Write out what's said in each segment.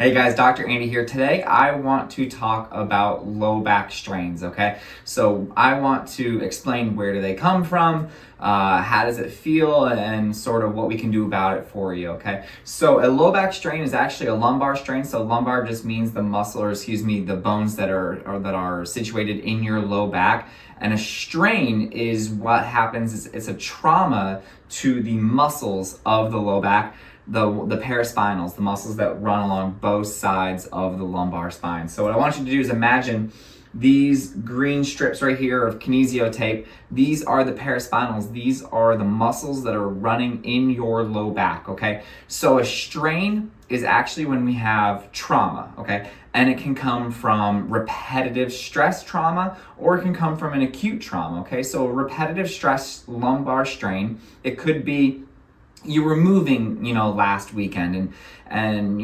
Hey guys, Dr. Andy here. Today I want to talk about low back strains, okay? So I want to explain where do they come from, how does it feel, and sort of what we can do about it for you, okay? So a low back strain is actually a lumbar strain. So lumbar just means the muscle, or excuse me, the bones that are situated in your low back. And a strain is what happens, it's a trauma to the muscles of the low back, the paraspinals, the muscles that run along both sides of the lumbar spine. So what I want you to do is imagine these green strips right here of kinesio tape. These are the paraspinals. These are the muscles that are running in your low back, okay? So a strain is actually when we have trauma, okay? And it can come from repetitive stress trauma, or it can come from an acute trauma, okay? So a repetitive stress lumbar strain, it could be you were moving, last weekend and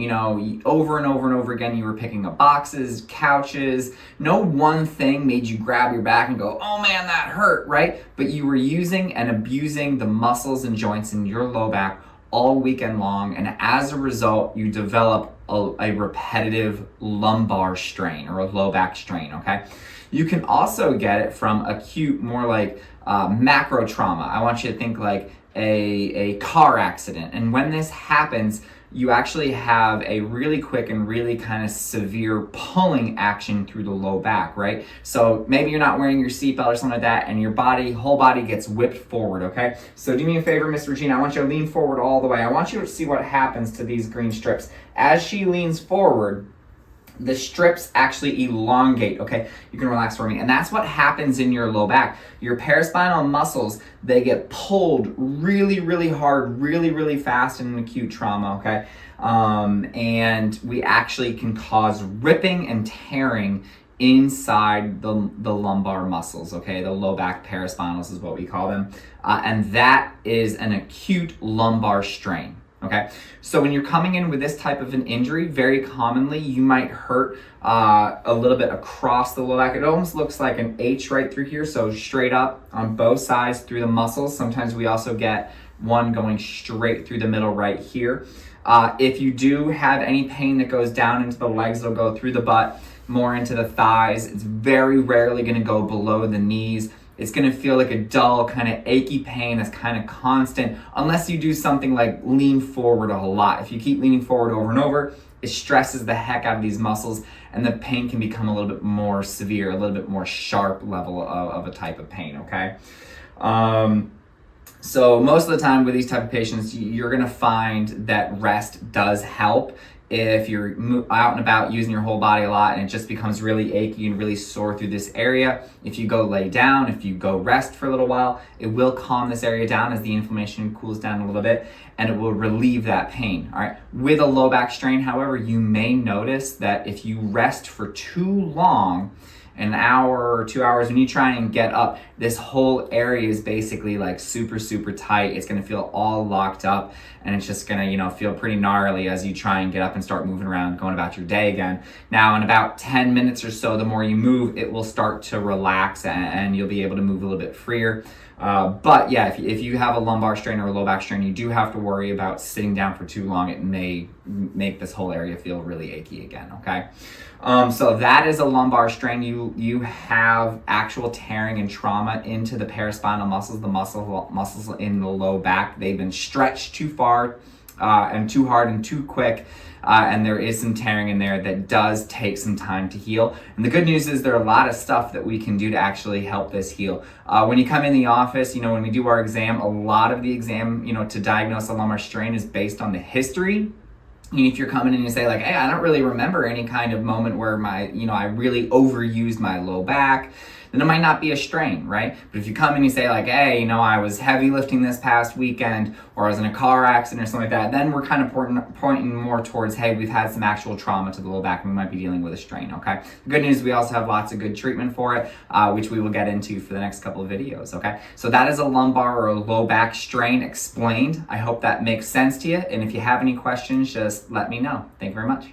over and over and over again, you were picking up boxes, couches. No one thing made you grab your back and go, oh man, that hurt, right? But you were using and abusing the muscles and joints in your low back all weekend long. And as a result, you develop a repetitive lumbar strain or a low back strain, okay? You can also get it from acute, more like macro trauma. I want you to think like a car accident. And when this happens, you actually have a really quick and really kind of severe pulling action through the low back, right? So maybe you're not wearing your seatbelt or something like that, and your whole body gets whipped forward, okay? So do me a favor, Miss Regina, I want you to lean forward all the way. I want you to see what happens to these green strips. As she leans forward, the strips actually elongate, okay? You can relax for me. And that's what happens in your low back. Your paraspinal muscles, they get pulled really, really hard, really, really fast in an acute trauma, okay? And we actually can cause ripping and tearing inside the lumbar muscles, okay? The low back paraspinals is what we call them. And that is an acute lumbar strain. Okay, so when you're coming in with this type of an injury, very commonly you might hurt a little bit across the low back. It almost looks like an H right through here, so straight up on both sides through the muscles. Sometimes we also get one going straight through the middle right here. If you do have any pain that goes down into the legs, it'll go through the butt, more into the thighs. It's very rarely going to go below the knees. It's going to feel like a dull, kind of achy pain that's kind of constant, unless you do something like lean forward a whole lot. If you keep leaning forward over and over, it stresses the heck out of these muscles, and the pain can become a little bit more severe, a little bit more sharp level of a type of pain, okay? So most of the time with these type of patients, you're going to find that rest does help. If you're out and about using your whole body a lot and it just becomes really achy and really sore through this area, if you go lay down, if you go rest for a little while, it will calm this area down as the inflammation cools down a little bit, and it will relieve that pain, all right? With a low back strain, however, you may notice that if you rest for too long, an hour or 2 hours, when you try and get up, this whole area is basically like super, super tight. It's gonna feel all locked up, and it's just gonna, feel pretty gnarly as you try and get up and start moving around, going about your day again. Now, in about 10 minutes or so, the more you move, it will start to relax and you'll be able to move a little bit freer. But yeah, if you have a lumbar strain or a low back strain, you do have to worry about sitting down for too long. It may make this whole area feel really achy again, okay? So that is a lumbar strain. You have actual tearing and trauma into the paraspinal muscles, the muscles in the low back. They've been stretched too far and too hard and too quick. And there is some tearing in there that does take some time to heal. And the good news is there are a lot of stuff that we can do to actually help this heal. When you come in the office, when we do our exam, a lot of the exam, to diagnose a lumbar strain is based on the history. If you're coming in and you say like, hey, I don't really remember any kind of moment where I really overused my low back, then it might not be a strain, right? But if you come in and you say like, hey, I was heavy lifting this past weekend, or I was in a car accident or something like that, then we're kind of pointing more towards, hey, we've had some actual trauma to the low back and we might be dealing with a strain, okay? The good news is we also have lots of good treatment for it, which we will get into for the next couple of videos, okay? So that is a lumbar or a low back strain explained. I hope that makes sense to you. And if you have any questions, just let me know. Thank you very much.